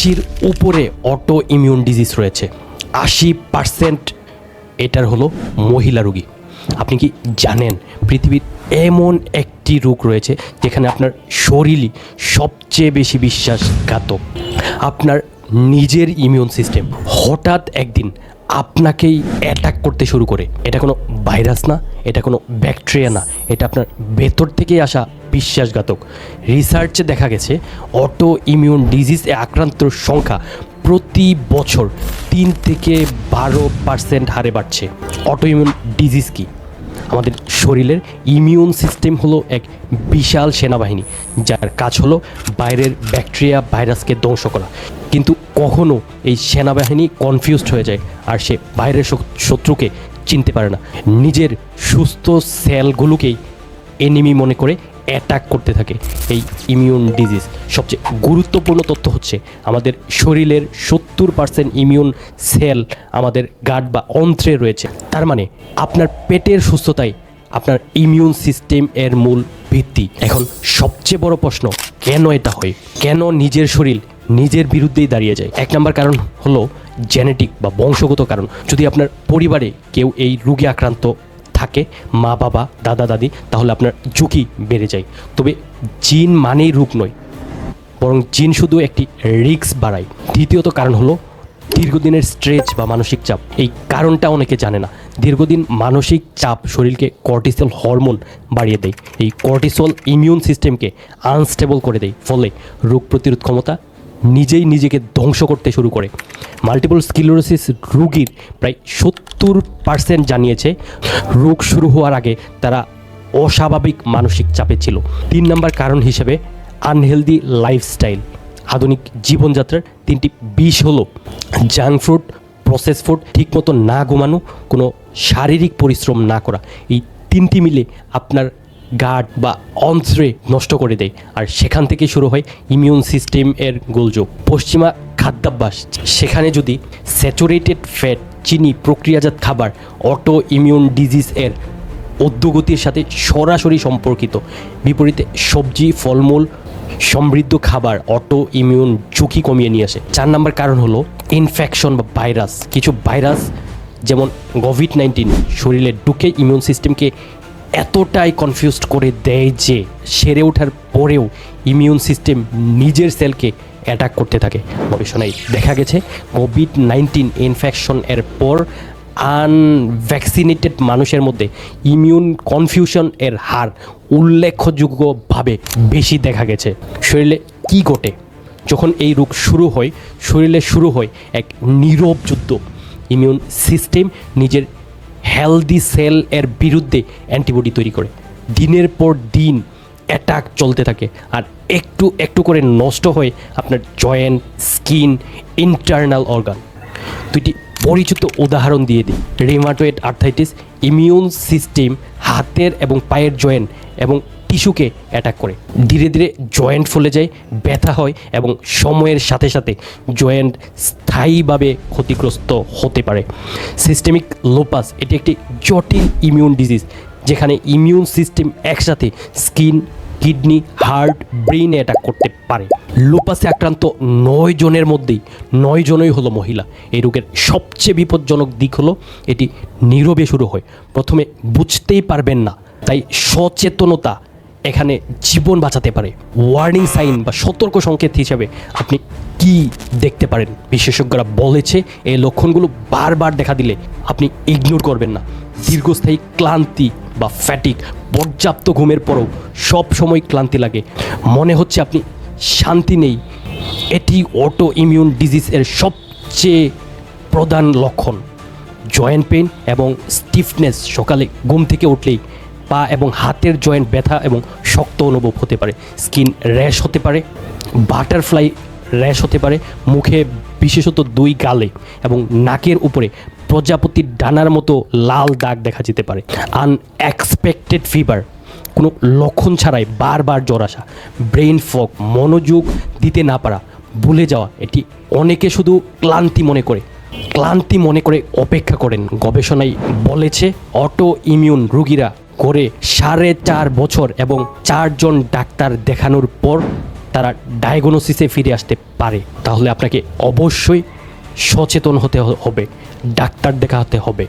80 উপরে auto immune disease রয়েছে। 80% এটার হলো মহিলা রোগী। আপনি কি জানেন পৃথিবীর এমন একটি রোগ রয়েছে যেখানে আপনার শরীরই সবচেয়ে বেশি বিশ্বাসঘাতক? আপনার নিজের ইমিউন সিস্টেম হঠাৎ একদিন আপনাকেই অ্যাটাক করতে শুরু করে। এটা কোনো ভাইরাস না, এটা কোনো ব্যাকটেরিয়া না, এটা আপনার ভেতর থেকেই আসা বিশ্বাসঘাতক। রিসার্চে দেখা গেছে অটো ইমিউন ডিজিজে আক্রান্তর সংখ্যা প্রতি বছর 3 থেকে 12% হারে বাড়ছে। অটো ইমিউন ডিজিজ কি? আমাদের শরীরের ইমিউন সিস্টেম হলো এক বিশাল সেনাবাহিনী, যার কাজ হলো বাইরের ব্যাকটেরিয়া ভাইরাসকে ধ্বংস করা। কিন্তু কখনো এই সেনাবাহিনী কনফিউজড হয়ে যায় আর সে বাইরের শত্রুকে চিনতে পারে না। নিজের সুস্থ সেলগুলোকেই এনিমি মনে করে অ্যাটাক করতে থাকে এই ইমিউন ডিজিজ। সবচেয়ে গুরুত্বপূর্ণ তথ্য হচ্ছে আমাদের শরীরের 70% ইমিউন সেল আমাদের গাট বা অন্ত্রে রয়েছে। তার মানে আপনার পেটের সুস্থতাই আপনার ইমিউন সিস্টেম এর মূল ভিত্তি। এখন সবচেয়ে বড় প্রশ্ন, কেন এটা হয়? কেন নিজের শরীর নিজের বিরুদ্ধেই দাঁড়িয়ে যায়? 1 নম্বর কারণ হলো জেনেটিক বা বংশগত কারণ। যদি আপনার পরিবারে কেউ এই রোগে আক্রান্ত থাকে, মা বাবা দাদা দাদি, তাহলে আপনার ঝুঁকি বেড়ে যায়। তবে জিন মানেই রোগ নয়, বরং জিন শুধু একটি রিস্ক বাড়ায়। দ্বিতীয়ত কারণ হলো দীর্ঘদিনের স্ট্রেস বা মানসিক চাপ। এই কারণটা অনেকে জানে না। দীর্ঘদিন মানসিক চাপ শরীরকে কর্টিসল হরমোন বাড়িয়ে দেয়। এই কর্টিসল ইমিউন সিস্টেমকে আনস্টেবল করে দেয়, ফলে রোগ প্রতিরোধ ক্ষমতা নিজেই নিজেকে ধ্বংস করতে শুরু করে। মাল্টিপল স্ক্লেরোসিস রোগীর প্রায় 70% জানিয়েছে রোগ শুরু হওয়ার আগে তারা অস্বাভাবিক মানসিক চাপে ছিল। 3 নম্বর কারণ হিসেবে আনহেলদি লাইফস্টাইল। আধুনিক জীবনযাত্রার 3টি বিষ হলো জাঙ্ক ফুড, প্রসেস ফুড, ঠিকমতো না ঘুমানো, কোনো শারীরিক পরিশ্রম না করা। এই 3টি মিলে আপনার গাট বা অন্ত্রে নষ্ট করে দেয়, আর সেখান থেকে শুরু হয় ইমিউন সিস্টেম এর গোলযোগ। পশ্চিমা খাদ্যাভ্যাস, সেখানে যদি স্যাচুরেটেড ফ্যাট, চিনি, প্রক্রিয়াজাত খাবার অটো ইমিউন ডিজিজ এর ঊর্ধ্বগতির সাথে সরাসরি সম্পর্কিত। বিপরীতে সবজি, ফলমূল সমৃদ্ধ খাবার অটো ইমিউন ঝুঁকি কমিয়ে নিয়ে আসে। 4 নম্বর কারণ হলো ইনফেকশন বা ভাইরাস। কিছু ভাইরাস যেমন কোভিড-19 শরীরে ঢুকে ইমিউন সিস্টেমকে এতটাই কনফিউজড করে দেয় যে সেরে ওঠার পরেও ইমিউন সিস্টেম নিজের সেলকে অ্যাটাক করতে থাকে। গবেষণায় দেখা গেছে কোভিড-19 ইনফেকশন এর পর আনভ্যাকসিনেটেড মানুষের মধ্যে ইমিউন কনফিউশন এর হার উল্লেখযোগ্যভাবে বেশি দেখা গেছে। শরীরে কি ঘটে যখন এই রোগ শুরু হয়? শরীরে শুরু হয় এক নীরব যুদ্ধ। ইমিউন সিস্টেম নিজের হেলদি সেল এর বিরুদ্ধে অ্যান্টিবডি তৈরি করে। দিনের পর দিন অ্যাটাক চলতে থাকে, আর একটু একটু করে নষ্ট হয়ে আপনার জয়েন্ট, স্কিন, ইন্টারনাল অর্গান। 2টি পরিচিত উদাহরণ দিয়ে দিই। রিউমাটয়েড আর্থ্রাইটিস, ইমিউন সিস্টেম হাতের এবং পায়ের জয়েন্ট এবং টিস্যুকে অ্যাটাক করে। ধীরে ধীরে জয়েন্ট ফুলে যায়, ব্যথা হয় এবং সময়ের সাথে সাথে জয়েন্ট স্থায়ীভাবে ক্ষতিগ্রস্ত হতে পারে। সিস্টেমিক লুপাস, এটি একটি জটিল ইমিউন ডিজিজ যেখানে ইমিউন সিস্টেম একসাথে স্কিন, কিডনি, হার্ট, ব্রেইনে অ্যাটাক করতে পারে। লুপাসে আক্রান্ত 9 জনের মধ্যেই 9 জনই হলো মহিলা। এই রোগের সবচেয়ে বিপজ্জনক দিক হলো এটি নীরবে শুরু হয়, প্রথমে বুঝতেই পারবেন না। তাই সচেতনতা এখানে জীবন বাঁচাতে পারে। ওয়ার্নিং সাইন বা সতর্ক সংকেত হিসেবে আপনি কি দেখতে পারেন? বিশেষজ্ঞরা বলেছে এই লক্ষণগুলো বারবার দেখা দিলে আপনি ইগনোর করবেন না। দীর্ঘস্থায়ী ক্লান্তি বা ফ্যাটিক, পর্যাপ্ত ঘুমের পরও সব সময় ক্লান্তি লাগে, মনে হচ্ছে আপনি শান্তি নেই, এটি অটো ইমিউন ডিজিজ এর সবচেয়ে প্রধান লক্ষণ। জয়েন্ট পেইন এবং স্টিফনেস, সকালে ঘুম থেকে উঠলেই পা এবং হাতের জয়েন্ট ব্যথা এবং শক্ত অনুভব হতে পারে। স্কিন র্যাশ হতে পারে, বাটারফ্লাই র্যাশ হতে পারে। মুখে, বিশেষত 2 গালে এবং নাকের উপরে প্রজাপতির ডানার মতো লাল দাগ দেখা যেতে পারে। আনএক্সপেক্টেড ফিভার, কোনো লক্ষণ ছাড়াই বারবার জ্বর আসা। ব্রেইন ফগ, মনোযোগ দিতে না পারা, ভুলে যাওয়া। এটি অনেকে শুধু ক্লান্তি মনে করে অপেক্ষা করেন। গবেষণায় বলেছে অটো ইমিউন রোগীরা করে 4.5 বছর এবং 4 জন ডাক্তার দেখানোর পর তারা ডায়াগনোসিসে ফিরে আসতে পারে, তাহলে আপনাকে অবশ্যই সচেতন হতে হবে, ডাক্তার দেখাতে হবে।